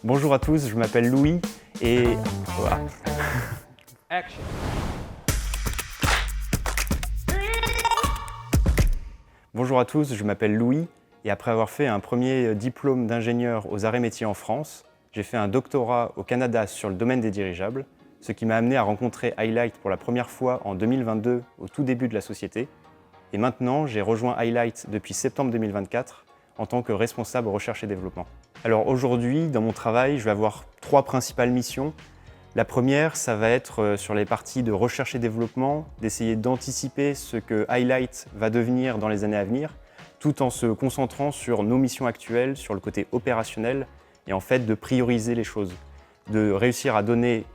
Bonjour à tous, je m'appelle Louis et... Voilà. Action. Bonjour à tous, je m'appelle Louis et après avoir fait un premier diplôme d'ingénieur aux arts et métiers en France, j'ai fait un doctorat au Canada sur le domaine des dirigeables, ce qui m'a amené à rencontrer Highlight pour la première fois en 2022, au tout début de la société. Et maintenant, j'ai rejoint Highlight depuis septembre 2024 en tant que responsable recherche et développement. Alors aujourd'hui, dans mon travail, je vais avoir 3 principales missions. La première, ça va être sur les parties de recherche et développement, d'essayer d'anticiper ce que Highlight va devenir dans les années à venir, tout en se concentrant sur nos missions actuelles, sur le côté opérationnel, et en fait de prioriser les choses, de réussir à donner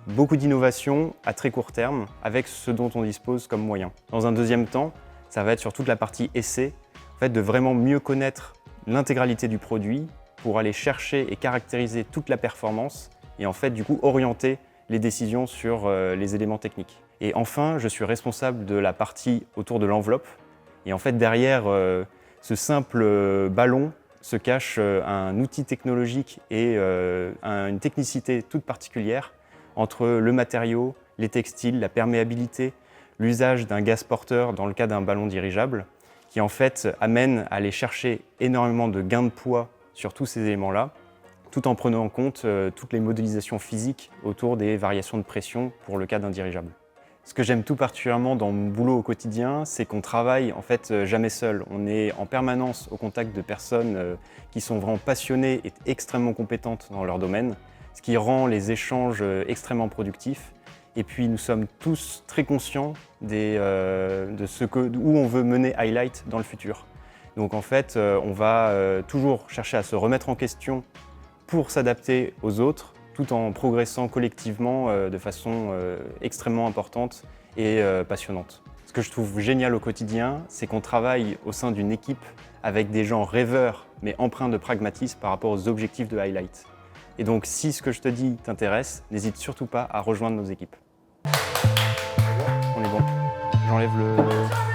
beaucoup d'innovations à très court terme avec ce dont on dispose comme moyens. Dans un deuxième temps, ça va être sur toute la partie essai, en fait de vraiment mieux connaître l'intégralité du produit pour aller chercher et caractériser toute la performance et en fait du coup orienter les décisions sur les éléments techniques. Et enfin, je suis responsable de la partie autour de l'enveloppe et en fait derrière ce simple ballon se cache un outil technologique et une technicité toute particulière entre le matériau, les textiles, la perméabilité, l'usage d'un gaz porteur dans le cas d'un ballon dirigeable qui en fait amène à aller chercher énormément de gains de poids sur tous ces éléments-là, tout en prenant en compte toutes les modélisations physiques autour des variations de pression pour le cas d'un dirigeable. Ce que j'aime tout particulièrement dans mon boulot au quotidien, c'est qu'on travaille en fait jamais seul. On est en permanence au contact de personnes qui sont vraiment passionnées et extrêmement compétentes dans leur domaine, ce qui rend les échanges extrêmement productifs. Et puis nous sommes tous très conscients où on veut mener Highlight dans le futur. Donc en fait, on va toujours chercher à se remettre en question pour s'adapter aux autres, tout en progressant collectivement de façon extrêmement importante et passionnante. Ce que je trouve génial au quotidien, c'est qu'on travaille au sein d'une équipe avec des gens rêveurs, mais empreints de pragmatisme par rapport aux objectifs de Highlight. Et donc, si ce que je te dis t'intéresse, n'hésite surtout pas à rejoindre nos équipes. On est bon. J'enlève le...